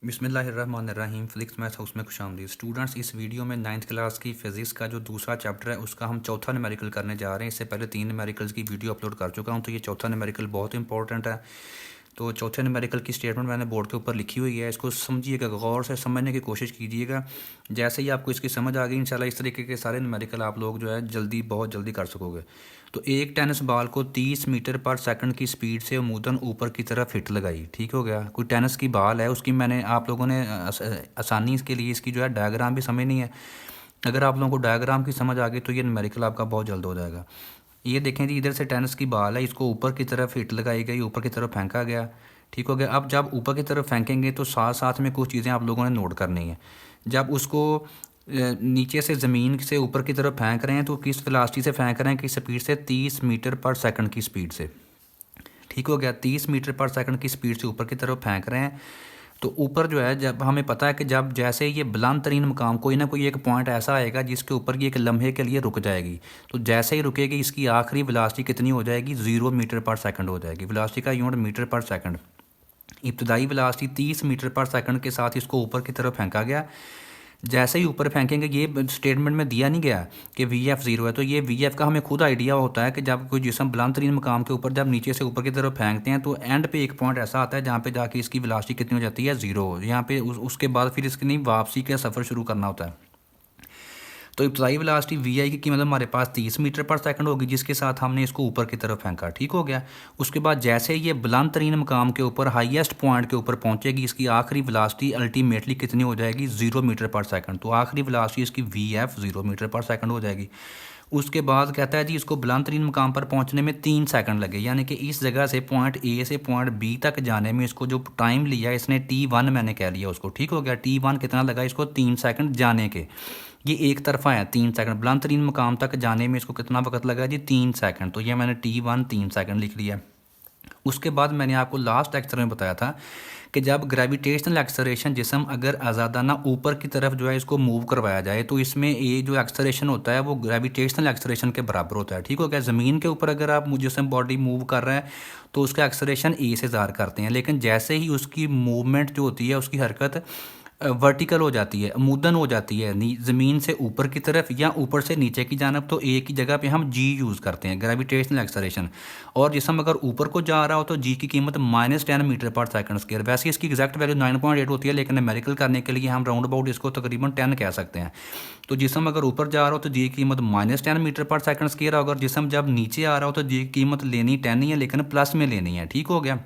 बिस्मिल्लाहिर्रहमानिर्रहीम। Physics math house में खुशामदीद। Students, इस वीडियो में 9th क्लास की फ़िज़िक्स का जो दूसरा चैप्टर है उसका हम चौथा न्यूमेरिकल करने जा रहे हैं। इससे पहले 3 न्यूमेरिकल्स की वीडियो अपलोड कर चुका हूं, तो ये चौथा न्यूमेरिकल बहुत इंपॉर्टेंट है। तो चौथे न्यूमेरिकल की स्टेटमेंट मैंने बोर्ड के ऊपर लिखी हुई है, इसको समझिएगा, गौर से समझने की कोशिश कीजिएगा। जैसे ही आपको इसकी समझ आ गई, इंशाल्लाह इस तरीके के सारे न्यूमेरिकल आप लोग जो है बहुत जल्दी कर सकोगे। तो एक टेनिस बॉल को 30 मीटर पर सेकंड की स्पीड से अमूदन ऊपर की तरफ हिट लगाई। ठीक हो गया। कोई टेनिस की बॉल है, उसकी मैंने आप लोगों ने आसानी के लिए इसकी जो है डायग्राम भी समझनी है। अगर आप लोगों को डायग्राम की समझ आ गई तो ये न्यूमेरिकल आपका बहुत जल्द हो जाएगा। ये देखें जी, इधर से टेनिस की बॉल है, इसको ऊपर की तरफ हिट लगाई गई, ऊपर की तरफ फेंका गया। ठीक हो गया। अब जब ऊपर की तरफ फेंकेंगे तो साथ साथ में कुछ चीज़ें आप लोगों ने नोट करनी है। जब उसको नीचे से ज़मीन से ऊपर की तरफ फेंक रहे हैं तो किस वेलोसिटी से फेंक रहे हैं, किस स्पीड से, 30 मीटर पर सेकंड की स्पीड से। ठीक हो गया। 30 मीटर पर सेकंड की स्पीड से ऊपर की तरफ फेंक रहे हैं। तो ऊपर जो है, जब हमें पता है कि जब जैसे ये बुलंद तरीन मकाम, कोई ना कोई एक पॉइंट ऐसा आएगा जिसके ऊपर ये एक लम्हे के लिए रुक जाएगी। तो जैसे ही रुकेगी, इसकी आखिरी वेलोसिटी कितनी हो जाएगी? 0 मीटर पर सेकंड हो जाएगी। वेलोसिटी का यूनिट मीटर पर सेकंड। इब्तदाई वेलोसिटी 30 मीटर पर सेकंड के साथ इसको ऊपर की तरफ फेंका गया। जैसे ही ऊपर फेंकेंगे, ये स्टेटमेंट में दिया नहीं गया कि वी एफ 0 है, तो ये वी एफ का हमें खुद आइडिया होता है कि जब कोई जिसम बुलंद तरीन मकाम के ऊपर जब नीचे से ऊपर की तरफ फेंकते हैं तो एंड पे एक पॉइंट ऐसा आता है जहाँ पे जाके इसकी वेलोसिटी कितनी हो जाती है? 0। यहाँ पे उसके बाद फिर इसकी नहीं, वापसी का सफ़र शुरू करना होता है। तो इब्तदाई वेलोसिटी वी आई की कीमत हमारे पास 30 मीटर पर सेकंड होगी, जिसके साथ हमने इसको ऊपर की तरफ फेंका। ठीक हो गया। उसके बाद जैसे ये बुलंद तरीन मकाम के ऊपर हाईएस्ट पॉइंट के ऊपर पहुंचेगी, इसकी आखिरी वेलोसिटी अल्टीमेटली कितनी हो जाएगी? 0 मीटर पर सेकंड। तो आखिरी वेलोसिटी इसकी वी एफ 0 मीटर पर सेकंड हो जाएगी। उसके बाद कहता है जी, इसको बुलंद तरीन मकाम पर पहुंचने में 3 सेकंड लगे, यानी कि इस जगह से पॉइंट ए से पॉइंट बी तक जाने में इसको जो टाइम लिया इसने T1 मैंने कह लिया उसको। ठीक हो गया। T1 कितना लगा इसको? 3 सेकंड जाने के। ये एक तरफा है, 3 सेकंड। बुलंद तरीन मकाम तक जाने में इसको कितना वक्त लगा जी? 3 सेकंड। तो ये मैंने T1 3 सेकंड लिख लिया। उसके बाद मैंने आपको लास्ट लेक्चर में बताया था कि जब ग्रेविटेशनल एक्सेलरेशन जिसम अगर आज़ादाना ऊपर की तरफ जो है इसको मूव करवाया जाए तो इसमें ये जो एक्सेलरेशन होता है वो ग्रेविटेशनल एक्सेलरेशन के बराबर होता है। ठीक हो गया। ज़मीन के ऊपर अगर आप जिसम बॉडी मूव कर रहा है तो उसका एक्सेलरेशन ए से ज़ाहिर करते हैं, लेकिन जैसे ही उसकी मूवमेंट जो होती है, उसकी हरकत वर्टिकल हो जाती है, अमूदन हो जाती है ज़मीन से ऊपर की तरफ या ऊपर से नीचे की जानब, तो ए की जगह पे हम जी यूज़ करते हैं, ग्रेविटेशनल एक्सेलरेशन। और जिसम अगर ऊपर को जा रहा हो तो जी की कीमत -10 मीटर पर सेकंड स्क्वायर। वैसे इसकी एग्जैक्ट वैल्यू 9.8 होती है, लेकिन न्यूमेरिकल करने के लिए हम राउंड अबाउट इसको तकरीबन 10 कह सकते हैं। तो जिसम अगर ऊपर जा रहा हो तो जी की कीमत -10 मीटर पर सेकंड स्क्वायर। अगर जिसम जब नीचे आ रहा हो तो जी की कीमत लेनी 10 ही है, लेकिन प्लस में लेनी है। ठीक हो गया।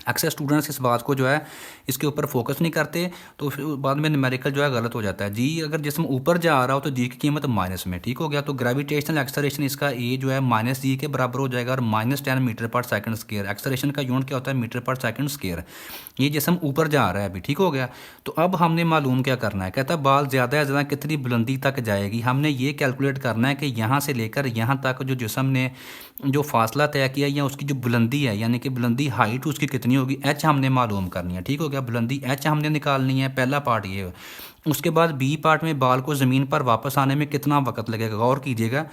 अक्सर स्टूडेंट्स इस बात को जो है इसके ऊपर फोकस नहीं करते, तो फिर बाद में न्यूमेरिकल जो है गलत हो जाता है। जी अगर जिसम ऊपर जा रहा हो तो जी की कीमत माइनस में। ठीक हो गया। तो ग्रेविटेशनल एक्सेलरेशन इसका ए जो है -g के बराबर हो जाएगा और -10 मीटर पर सेकंड स्क्वायर। एक्सेलरेशन का यूनिट क्या होता है? मीटर पर सेकंड स्क्वायर। ये जिसम ऊपर जा रहा है अभी। ठीक हो गया। तो अब हमने मालूम क्या करना है, कहता है बॉल ज़्यादा से ज़्यादा कितनी बुलंदी तक जाएगी। हमने ये कैलकुलेट करना है कि यहाँ से लेकर यहाँ तक जो जिसम ने जो फासला तय किया या उसकी जो बुलंदी है, यानी कि बुलंदी हाइट उसकी कितनी होगी, एच हमने मालूम करनी है। ठीक हो गया। बुलंदी एच हमने निकालनी है, पहला पार्ट ये है। उसके बाद बी पार्ट में बॉल को ज़मीन पर वापस आने में कितना वक्त लगेगा, गौर कीजिएगा।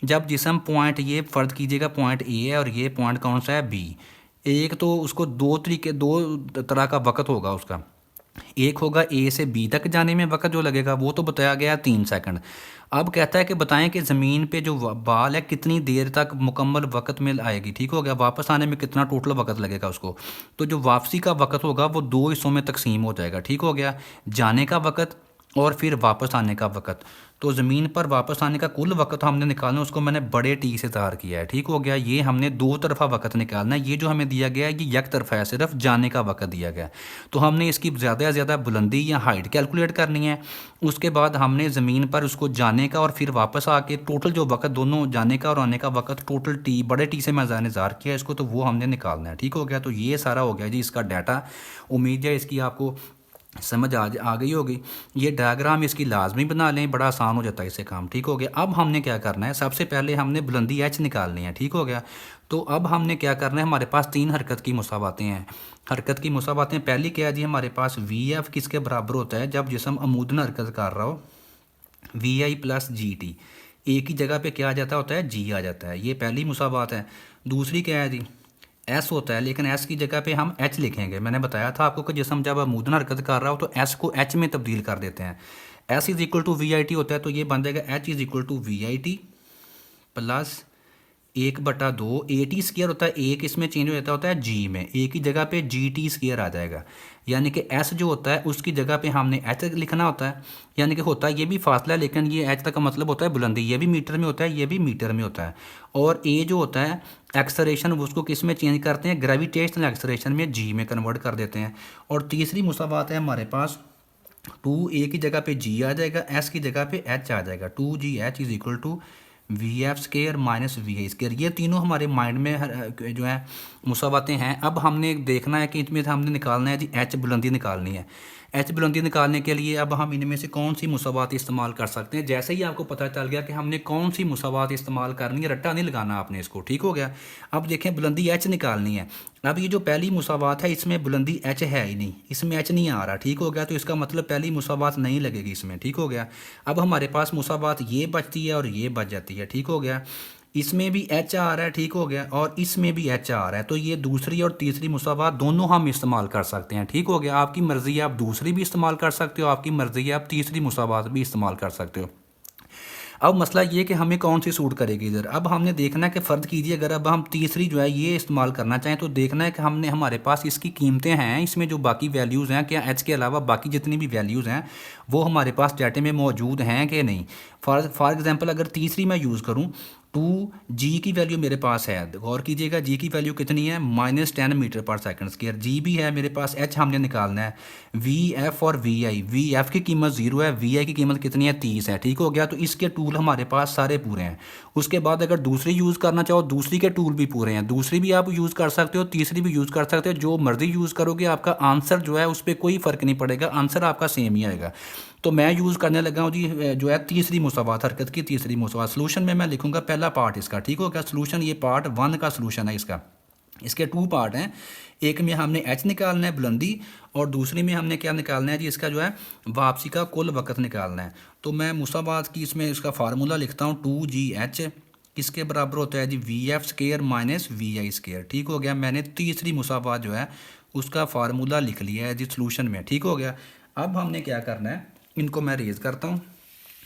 जब जिसम पॉइंट, ये फ़र्ज कीजिएगा पॉइंट ए है और ये पॉइंट कौन सा है? बी। एक तो उसको दो तरह का वक्त होगा उसका। एक होगा ए से बी तक जाने में वक्त जो लगेगा, वो तो बताया गया 3 सेकंड। अब कहता है कि बताएं कि ज़मीन पे जो बाल है कितनी देर तक मुकम्मल वक्त में आएगी। ठीक हो गया। वापस आने में कितना टोटल वक्त लगेगा उसको। तो जो वापसी का वक्त होगा वो 2 हिस्सों में तकसीम हो जाएगा। ठीक हो गया। जाने का वक्त और फिर वापस आने का वक्त। तो ज़मीन पर वापस आने का कुल वक्त हमने निकालना है, उसको मैंने बड़े टी से ज़ाहिर किया है। ठीक हो गया। ये हमने 2 तरफा वक्त निकालना है। ये जो हमें दिया गया है ये एक तरफा है, सिर्फ जाने का वक्त दिया गया है। तो हमने इसकी ज़्यादा से ज़्यादा बुलंदी या हाइट कैलकुलेट करनी है। उसके बाद हमने ज़मीन पर उसको जाने का और फिर वापस आके टोटल जो वक्त, दोनों जाने का और आने का वक्त, टोटल टी, बड़े टी से मैंने ज़ाहिर किया इसको, तो वो हमने निकालना है। ठीक हो गया। तो ये सारा हो गया जी इसका डाटा। उम्मीद है इसकी आपको समझ आ गई होगी। ये डायग्राम इसकी लाजमी बना लें, बड़ा आसान हो जाता है इससे काम। ठीक हो गया। अब हमने क्या करना है, सबसे पहले हमने बुलंदी एच निकालनी है। ठीक हो गया। तो अब हमने क्या करना है, हमारे पास 3 हरकत की मुसाबातें हैं। हरकत की मुसाबातें पहली क्या है जी, हमारे पास वी एफ किसके बराबर होता है? जब जिसम अमूदन हरकत कर रहा हो, V I plus G T. A की जगह पे क्या आ जाता होता है? जी आ जाता है। ये पहली मुसाबात है। दूसरी क्या है जी, एस होता है, लेकिन एस की जगह पे हम एच लिखेंगे। मैंने बताया था आपको कि जिसम जब अमूदन हरकत कर रहा हो तो एस को एच में तब्दील कर देते हैं। S is equal to V I T होता है, तो ये बन जाएगा H is equal to V I T plus 1/2 A T square होता है, एक इसमें चेंज हो जाता होता है जी में, ए की जगह पे जी टी स्केयर आ जाएगा। यानी कि एस जो होता है उसकी जगह पे हमने एच लिखना होता है। यानी कि होता है ये भी फासला है, लेकिन ये एच तक का मतलब होता है बुलंदी, ये भी मीटर में होता है, ये भी मीटर में होता है। और ए जो होता है एक्सलेरेशन, उसको किस में चेंज करते हैं, ग्रेविटेशनल एक्सलेरेशन में जी में कन्वर्ट कर देते हैं। और तीसरी मुसावात है हमारे पास 2 ए की जगह पे जी आ जाएगा, एस की जगह पे एच आ जाएगा। 2GH is equal to V F square minus V I square. ये तीनों हमारे माइंड में जो है मुसावातें हैं। अब हमने देखना है कि इसमें हमने निकालना है जी एच बुलंदी निकालनी है। एच बुलंदी निकालने के लिए अब हम इनमें से कौन सी मुसावात इस्तेमाल कर सकते हैं। जैसे ही आपको पता चल गया कि हमने कौन सी मुसावात इस्तेमाल करनी है, रट्टा नहीं लगाना आपने इसको, ठीक हो गया। अब देखें बुलंदी एच निकालनी है। अब ये जो पहली मुसावात है इसमें बुलंदी एच है ही नहीं, इसमें एच नहीं आ रहा, ठीक हो गया। तो इसका मतलब पहली मुसावात नहीं लगेगी इसमें, ठीक हो गया। अब हमारे पास मुसावात ये बचती है और ये बच जाती है, ठीक हो गया। इसमें भी एच आ रहा है, ठीक हो गया, और इसमें भी एच आ रहा है। तो ये दूसरी और तीसरी मुसावात दोनों हम इस्तेमाल कर सकते हैं, ठीक हो गया। आपकी मर्ज़ी है, आप दूसरी भी इस्तेमाल कर सकते हो, आपकी मर्ज़ी है आप तीसरी मुसावात भी इस्तेमाल कर सकते हो। अब मसला ये कि हमें कौन सी सूट करेगी इधर। अब हमने देखना है कि फ़र्ज़ कीजिए अगर अब हम तीसरी जो है ये इस्तेमाल करना चाहें तो देखना है कि हमने हमारे पास इसकी कीमतें हैं, इसमें जो बाकी वैल्यूज़ हैं, क्या एच के अलावा बाकी जितनी भी वैल्यूज़ हैं वो हमारे पास डाटे में मौजूद हैं कि नहीं। फॉर एग्ज़ाम्पल अगर तीसरी मैं यूज़ करूँ, 2G की वैल्यू मेरे पास है, गौर कीजिएगा जी की वैल्यू कितनी है, -10 मीटर पर सेकंड स्क्वायर। जी भी है मेरे पास, एच हमने निकालना है। VF और VF की कीमत 0 है, VI की कीमत कितनी है, 30 है, ठीक हो गया। तो इसके टूल हमारे पास सारे पूरे हैं। उसके बाद अगर दूसरी यूज़ करना चाहो, दूसरी के टूल भी पूरे हैं, दूसरी भी आप यूज़ कर सकते हो, तीसरी भी यूज़ कर सकते हो। जो मर्ज़ी यूज़ करोगे आपका आंसर जो है उस पर कोई फ़र्क नहीं पड़ेगा, आंसर आपका सेम ही आएगा। तो मैं यूज़ करने लगा हूँ जी जो है तीसरी मुसावात, हरकत की तीसरी मुसावात। सलूशन में मैं लिखूंगा पहला पार्ट इसका, ठीक हो गया। सलूशन ये पार्ट 1 का सलूशन है इसका। इसके 2 पार्ट हैं, एक में हमने एच निकालना है बुलंदी, और दूसरी में हमने क्या निकालना है जी, इसका जो है वापसी का कुल वक़्त निकालना है। तो मैं मुसावात की इसमें इसका फार्मूला लिखता हूँ, 2GH किसके बराबर होता है जी, VF square minus VI square, ठीक हो गया। मैंने तीसरी मुसावात जो है उसका फार्मूला लिख लिया है जी सलूशन में, ठीक हो गया। अब हमने क्या करना है, इनको मैं रेज़ करता हूँ।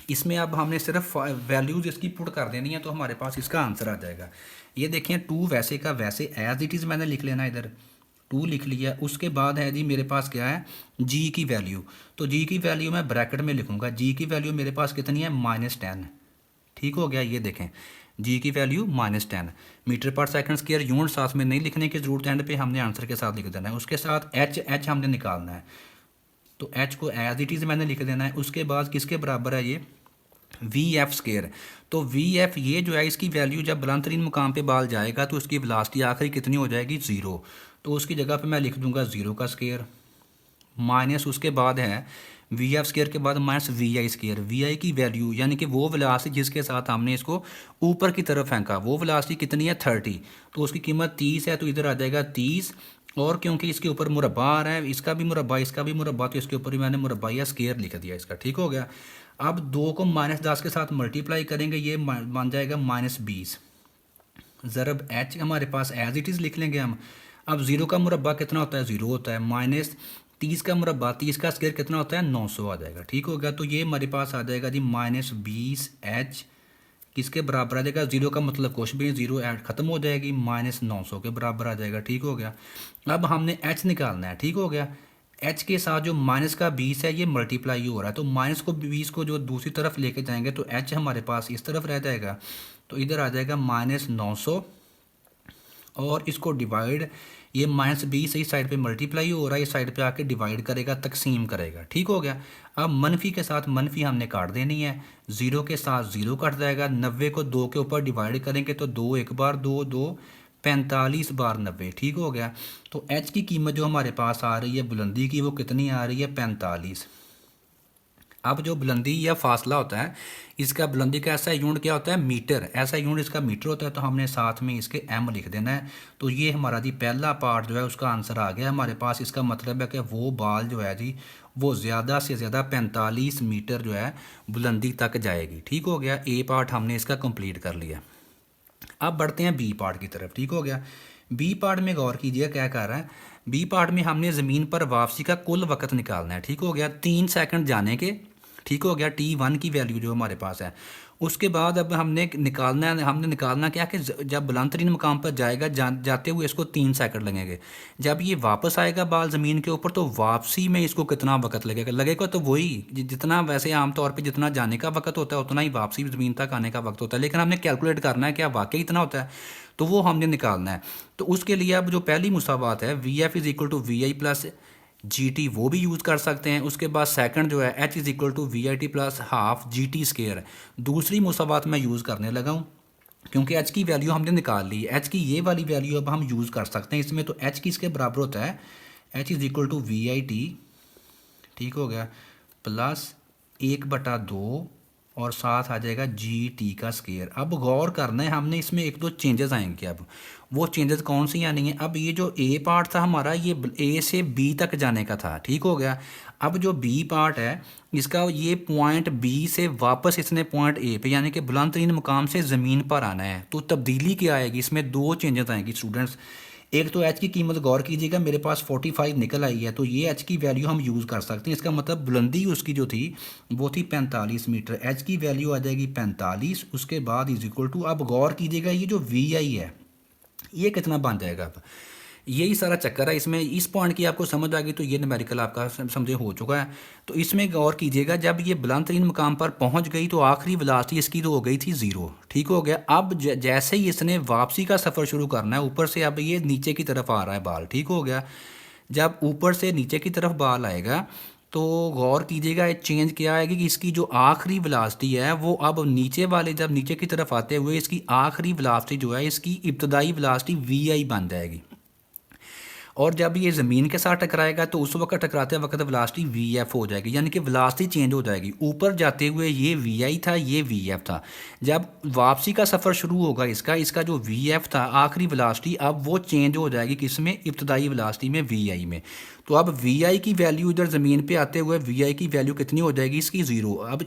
इसमें अब हमने सिर्फ वैल्यूज़ इसकी पुट कर देनी है तो हमारे पास इसका आंसर आ जाएगा। ये देखें 2 वैसे का वैसे एज इट इज़ मैंने लिख लेना, इधर 2 लिख लिया। उसके बाद है जी मेरे पास क्या है, जी की वैल्यू। तो जी की वैल्यू मैं ब्रैकेट में लिखूंगा। जी की वैल्यू मेरे पास कितनी है, -10, ठीक हो गया। ये देखें जी की वैल्यू -10 मीटर पर सेकंड स्क्वायर। यूनिट साथ में नहीं लिखने की ज़रूरत, एंड पे हमने आंसर के साथ लिख देना है। उसके साथ एच हमने निकालना है, तो एच को एज इट इज़ मैंने लिख देना है। उसके बाद किसके बराबर है ये, VF स्केयर। तो VF ये जो है इसकी वैल्यू जब बुलंद तरीन मुकाम पे बाल जाएगा तो उसकी वेलोसिटी आखिरी कितनी हो जाएगी, 0। तो उसकी जगह पे मैं लिख दूंगा 0 का स्केयर माइनस, उसके बाद है VF स्केयर के बाद माइनस VI स्केयर। VI की वैल्यू यानी कि वो वेलोसिटी जिसके साथ हमने इसको ऊपर की तरफ फेंका, वो वेलोसिटी कितनी है, 30। तो उसकी कीमत 30 है, तो इधर आ जाएगा 30। और क्योंकि इसके ऊपर मुरब्बा आ रहा है, इसका भी मुरब्बा इसका भी मुरब्बा, तो इसके ऊपर भी मैंने मुरब्बा या स्केयर लिख दिया इसका, ठीक हो गया। अब 2 को -10 के साथ मल्टीप्लाई करेंगे, ये बन जाएगा -20 ज़रब एच हमारे पास एज इट इज़ लिख लेंगे हम। अब 0 का मुरब्बा कितना होता है, 0 होता है, -30 का मुरब्बा 30 का स्क्वायर कितना होता है, 900 आ जाएगा, ठीक हो गया। तो ये हमारे पास आ जाएगा जी -20H किसके बराबर आ जाएगा, 0 का मतलब कुछ भी नहीं, 0 ऐड ख़त्म हो जाएगी, -900 के बराबर आ जाएगा, ठीक हो गया। अब हमने H निकालना है, ठीक हो गया। H के साथ जो माइनस का 20 है ये मल्टीप्लाई हो रहा है, तो माइनस को 20 को जो दूसरी तरफ लेके जाएंगे तो H हमारे पास इस तरफ रह जाएगा, तो इधर आ जाएगा -900, और इसको डिवाइड, ये -20 इस साइड पे मल्टीप्लाई हो रहा है, इस साइड पे आके डिवाइड करेगा, तकसीम करेगा, ठीक हो गया। अब मनफी के साथ मनफी हमने काट देनी है, 0 के साथ 0 कट जाएगा, 90 को 2 के ऊपर डिवाइड करेंगे तो 2 एक बार 2 2 45 बार 90, ठीक हो गया। तो एच की कीमत जो हमारे पास आ रही है बुलंदी की, वो कितनी आ रही है, 45। अब जो बुलंदी या फासला होता है, इसका बुलंदी का ऐसा यूनिट क्या होता है, मीटर, ऐसा यूनिट इसका मीटर होता है, तो हमने साथ में इसके m लिख देना है। तो ये हमारा जी पहला पार्ट जो है उसका आंसर आ गया हमारे पास। इसका मतलब है कि वो बाल जो है जी वो ज़्यादा से ज़्यादा 45 मीटर जो है बुलंदी तक जाएगी, ठीक हो गया। ए पार्ट हमने इसका कंप्लीट कर लिया। अब बढ़ते हैं बी पार्ट की तरफ, ठीक हो गया। बी पार्ट में गौर कीजिए क्या कर रहा है। बी पार्ट में हमने ज़मीन पर वापसी का कुल वक़्त निकालना है, ठीक हो गया, 3 सेकंड जाने के, ठीक हो गया, T1 की वैल्यू जो हमारे पास है। उसके बाद अब हमने निकालना क्या कि जब बुलंद तरीन मकाम पर जाएगा, जाते हुए इसको 3 सेकंड लगेंगे। जब ये वापस आएगा बाल ज़मीन के ऊपर, तो वापसी में इसको कितना वक्त लगेगा तो वही जितना वैसे आमतौर पे जितना जाने का वक्त होता है उतना ही वापसी ज़मीन तक आने का वक्त होता है, लेकिन हमने कैलकुलेट करना है क्या वाकई इतना होता है, तो वो हमने निकालना है। तो उसके लिए अब जो पहली मुसावात है VF is equal to VI plus GT, वो भी यूज़ कर सकते हैं। उसके बाद सेकंड जो है H is equal to VIT plus half GT square, दूसरी मुसावात मैं यूज़ करने लगा हूँ क्योंकि H की वैल्यू हमने निकाल ली। H की ये वाली वैल्यू अब हम यूज़ कर सकते हैं इसमें। तो H किसके बराबर होता है, H is equal to VIT, ठीक हो गया, प्लस 1/2 और साथ आ जाएगा GT का स्केयर। अब गौर करना है हमने, इसमें एक दो चेंजेस आएंगे। अब वो चेंजेस कौन सी आनी है, अब ये जो A पार्ट था हमारा, ये A से B तक जाने का था, ठीक हो गया। अब जो B पार्ट है इसका, ये पॉइंट B से वापस इसने पॉइंट A पे यानी कि बुलंद तरीन मुकाम से ज़मीन पर आना है। तो तब्दीली क्या आएगी इसमें, दो चेंजेस आएंगी स्टूडेंट्स। एक तो एच की कीमत गौर कीजिएगा, मेरे पास 45 निकल आई है, तो ये एच की वैल्यू हम यूज़ कर सकते हैं। इसका मतलब बुलंदी उसकी जो थी वो थी 45 मीटर, एच की वैल्यू आ जाएगी 45। उसके बाद इज इक्वल टू, अब गौर कीजिएगा ये जो वी आई है ये कितना बन जाएगा। अब यही सारा चक्कर है इसमें। इस पॉइंट की आपको समझ आ गई तो ये न्यूमेरिकल आपका समझे हो चुका है। तो इसमें गौर कीजिएगा, जब ये बुलंद तरीन मुकाम पर पहुंच गई तो आखिरी वेलोसिटी इसकी तो हो गई थी 0, ठीक हो गया। अब जैसे ही इसने वापसी का सफ़र शुरू करना है ऊपर से, अब ये नीचे की तरफ आ रहा है बाल, ठीक हो गया। जब ऊपर से नीचे की तरफ बाल आएगा तो गौर कीजिएगा एक चेंज क्या आएगी कि इसकी जो आखिरी वेलोसिटी है वो अब नीचे वाले, जब नीचे की तरफ आते हुए इसकी आखिरी वेलोसिटी जो है, इसकी इब्तदाई वेलोसिटी VI बन जाएगी। और जब ये ज़मीन के साथ टकराएगा तो उस वक्त टकराते वक्त वेलोसिटी VF हो जाएगी, यानी कि वेलोसिटी चेंज हो जाएगी। ऊपर जाते हुए ये VI था, ये VF था। जब वापसी का सफ़र शुरू होगा इसका जो VF था आखिरी वेलोसिटी, अब वो चेंज हो जाएगी किसमें, इब्तदाई वेलोसिटी में, VI में। तो अब VI की वैल्यू इधर ज़मीन पे आते हुए VI की वैल्यू कितनी हो जाएगी, इसकी 0। अब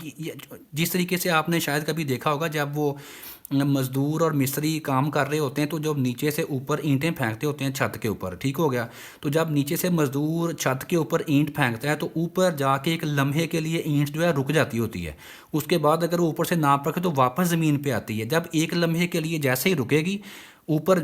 जिस तरीके से आपने शायद कभी देखा होगा, जब वो मज़दूर और मिस्त्री काम कर रहे होते हैं तो जब नीचे से ऊपर ईंटें फेंकते होते हैं छत के ऊपर, ठीक हो गया। तो जब नीचे से मज़दूर छत के ऊपर ईंट फेंकता है तो ऊपर जाके एक लम्हे के लिए ईंट जो है रुक जाती होती है। उसके बाद अगर वो ऊपर से नाप रखे तो वापस ज़मीन पे आती है। जब एक लम्हे के लिए जैसे ही रुकेगी, ऊपर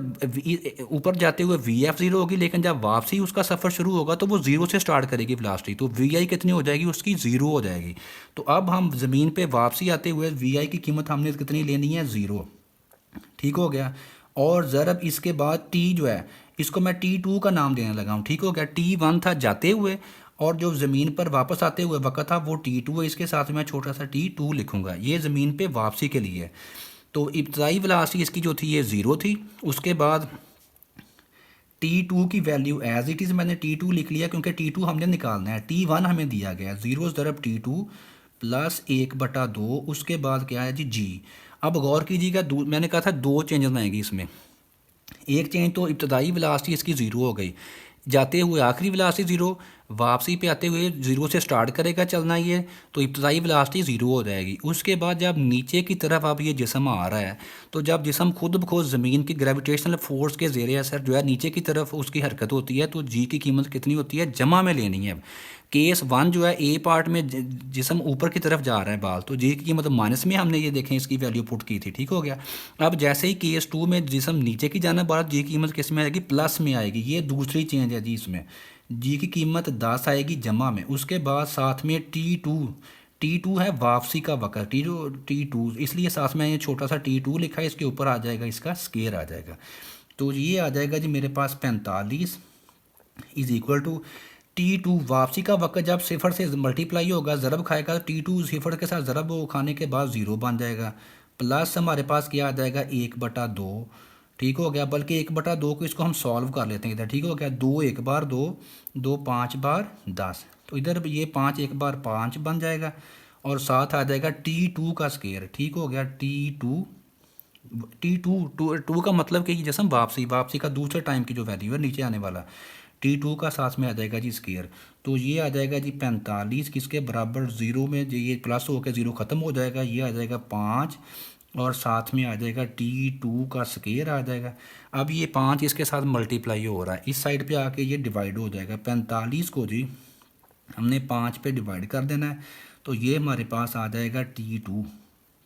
ऊपर जाते हुए VF 0 होगी, लेकिन जब वापसी उसका सफ़र शुरू होगा तो वो 0 से स्टार्ट करेगी वेलोसिटी, तो VI कितनी हो जाएगी, उसकी 0 हो जाएगी। तो अब हम ज़मीन पे वापसी आते हुए VI की कीमत हमने कितनी लेनी है, 0, ठीक हो गया। और ज़रब इसके बाद T जो है इसको मैं T2 का नाम देने लगा हूँ, ठीक हो गया। T1 था जाते हुए, और जो ज़मीन पर वापस आते हुए वक्त था वो T2 है। इसके साथ मैं छोटा सा T2 लिखूँगा, ये ज़मीन पे वापसी के लिए। तो इब्तदाई वेलोसिटी इसकी जो थी ये 0 थी। उसके बाद T2 की वैल्यू एज इट इज़ मैंने T2 लिख लिया क्योंकि T2 हमने निकालना है। T1 हमें दिया गया है, 0 ज़रब T2 प्लस 1/2। उसके बाद क्या है जी अब गौर कीजिएगा, मैंने कहा था दो चेंजेस आएंगी इसमें। एक चेंज तो इब्तदाई वेलोसिटी इसकी 0 हो गई, जाते हुए आखिरी वेलोसिटी 0, वापसी पे आते हुए 0 से स्टार्ट करेगा चलना ये, तो इब्तदाई वेलोसिटी 0 हो जाएगी। उसके बाद जब नीचे की तरफ अब ये जिस्म आ रहा है, तो जब जिस्म खुद ब खुद ज़मीन की ग्रेविटेशनल फोर्स के ज़ेरे असर जो है नीचे की तरफ उसकी हरकत होती है, तो जी की कीमत कितनी होती है, जमा में लेनी है। अब केस 1 जो है A पार्ट में जिस्म ऊपर की तरफ जा रहा है बाल, तो जी की कीमत माइनस में हमने ये देखें इसकी वैल्यू पुट की थी, ठीक हो गया। अब जैसे ही केस 2 में जिस्म नीचे की जाना बाल, जी की कीमत किस में आएगी, प्लस में आएगी। ये दूसरी चेंज है जी, इसमें जी की कीमत 10 आएगी जमा में। उसके बाद साथ में T2 है वापसी का वक्त, T2 इसलिए साथ में ये छोटा सा T2 लिखा है, इसके ऊपर आ जाएगा इसका स्केयर आ जाएगा। तो ये आ जाएगा जी मेरे पास 45 इज इक्वल टू T2 वापसी का वक्त जब सिफर से मल्टीप्लाई होगा, ज़रब खाएगा, T2 सिफर के साथ ज़रब खाने के बाद 0 बन जाएगा। प्लस हमारे पास क्या आ जाएगा, 1/2, ठीक हो गया। बल्कि 1/2 को इसको हम सॉल्व कर लेते हैं इधर, ठीक हो गया। 2 1 बार 2, 2 5 बार 10, तो इधर ये 5 1 बार 5 बन जाएगा। और साथ आ जाएगा T2 का स्केयर, ठीक हो गया। T2 का मतलब कि जैसे हम वापसी का दूसरे टाइम की जो वैल्यू है नीचे आने वाला, T2 का साथ में आ जाएगा जी स्केयर। तो ये आ जाएगा जी 45 किसके बराबर, 0 में ये प्लस होकर 0 ख़त्म हो जाएगा, ये आ जाएगा 5 और साथ में आ जाएगा T2 का स्केयर आ जाएगा। अब ये 5 इसके साथ मल्टीप्लाई हो रहा है, इस साइड पे आके ये डिवाइड हो जाएगा। 45 को जी हमने 5 पे डिवाइड कर देना है, तो ये हमारे पास आ जाएगा T2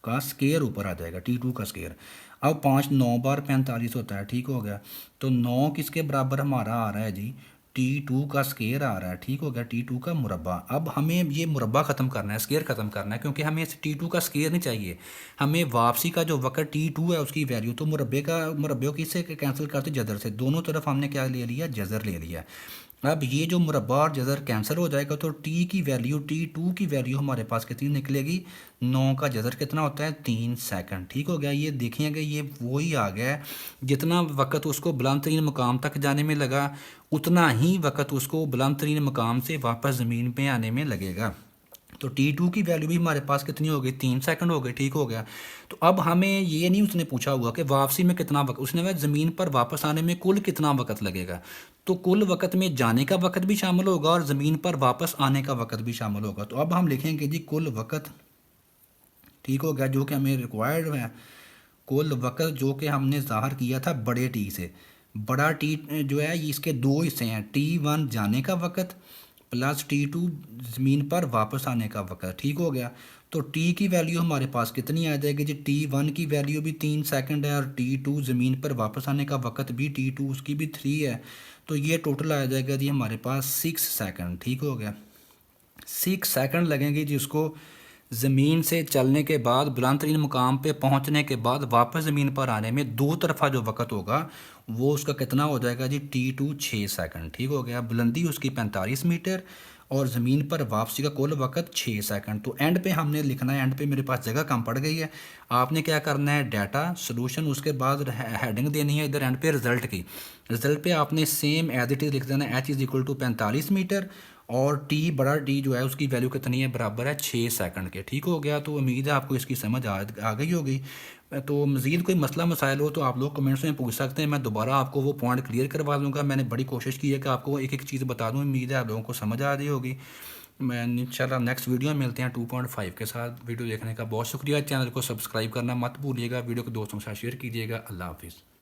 का स्केयर, ऊपर आ जाएगा T2 का स्केयर। अब 5 9 बार 45 होता है, ठीक हो गया। तो 9 किसके बराबर हमारा आ रहा है जी, T2 का स्केयर आ रहा है, ठीक हो गया, T2 का मुरब्बा। अब हमें ये मुरब्बा ख़त्म करना है, स्केयर ख़त्म करना है, क्योंकि हमें इस T2 का स्केयर नहीं चाहिए, हमें वापसी का जो वक्त T2 है उसकी वैल्यू। तो मुरब्बे को किससे कैंसिल करते, जज़र से। दोनों तरफ हमने क्या ले लिया, जज़र ले लिया। अब ये जो मुरब्बा और जज़र कैंसिल हो जाएगा, तो टी की वैल्यू, T2 की वैल्यू हमारे पास कितनी निकलेगी, 9 का जज़र कितना होता है, 3 सेकंड, ठीक हो गया। ये देखिएगा ये वही आ गया है, जितना वक्त उसको बुलंद तरीन मकाम तक जाने में लगा, उतना ही वक्त उसको बुलंद तरीन मकाम से वापस ज़मीन पे आने में लगेगा। तो T2 की वैल्यू भी हमारे पास कितनी हो गई, 3 सेकंड हो गए, ठीक हो गया। तो अब हमें ये नहीं उसने पूछा हुआ कि वापसी में कितना वक्त, उसने कहा ज़मीन पर वापस आने में कुल कितना वक्त लगेगा। तो कुल वक्त में जाने का वक्त भी शामिल होगा और ज़मीन पर वापस आने का वक्त भी शामिल होगा। तो अब हम लिखेंगे जी कुल वक्त, ठीक हो गया, जो कि हमें रिक्वायर्ड है। कुल वक्त जो कि हमने ज़ाहिर किया था बड़े टी से। बड़ा टी जो है ये इसके दो हिस्से हैं, T1 जाने का वक्त प्लस T2 ज़मीन पर वापस आने का वक्त, ठीक हो गया। तो टी की वैल्यू हमारे पास कितनी आ जाएगी जी, T1 की वैल्यू भी 3 सेकंड है और T2 ज़मीन पर वापस आने का वक्त भी T2 उसकी भी 3 है। तो ये टोटल आ जाएगा जी हमारे पास 6 सेकंड, ठीक हो गया। 6 सेकंड लगेंगे जी उसको ज़मीन से चलने के बाद, बुलंद तरीन मुकाम पे पहुंचने के बाद वापस ज़मीन पर आने में दो तरफा जो वक्त होगा वो उसका कितना हो जाएगा जी, T2 6 सेकंड, ठीक हो गया। बुलंदी उसकी 45 मीटर और ज़मीन पर वापसी का कुल वक्त 6 सेकंड। तो एंड पे हमने लिखना है, एंड पे मेरे पास जगह कम पड़ गई है, आपने क्या करना है, डाटा सोल्यूशन, उसके बाद हेडिंग देनी है इधर एंड पे रिज़ल्ट की। रिज़ल्ट पे आपने सेम एज इट इज़ लिख देना है, H is equal to 45 metre और टी बड़ा टी जो है उसकी वैल्यू कितनी है, बराबर है 6 सेकंड के, ठीक हो गया। तो उम्मीद है आपको इसकी समझ आ गई होगी। तो मज़ीद कोई मसला मसाइल हो तो आप लोग कमेंट्स में पूछ सकते हैं, मैं दोबारा आपको वो पॉइंट क्लियर करवा दूंगा। मैंने बड़ी कोशिश की है कि आपको एक एक चीज़ बता दूँ, उम्मीद है आप लोगों को समझ आ रही होगी। मैं इंशाल्लाह नेक्स्ट वीडियो में मिलते हैं 2.5 के साथ। वीडियो देखने का बहुत शुक्रिया, चैनल को सब्सक्राइब करना मत भूलिएगा, वीडियो को दोस्तों के साथ शेयर कीजिएगा। अल्लाह हाफिज़।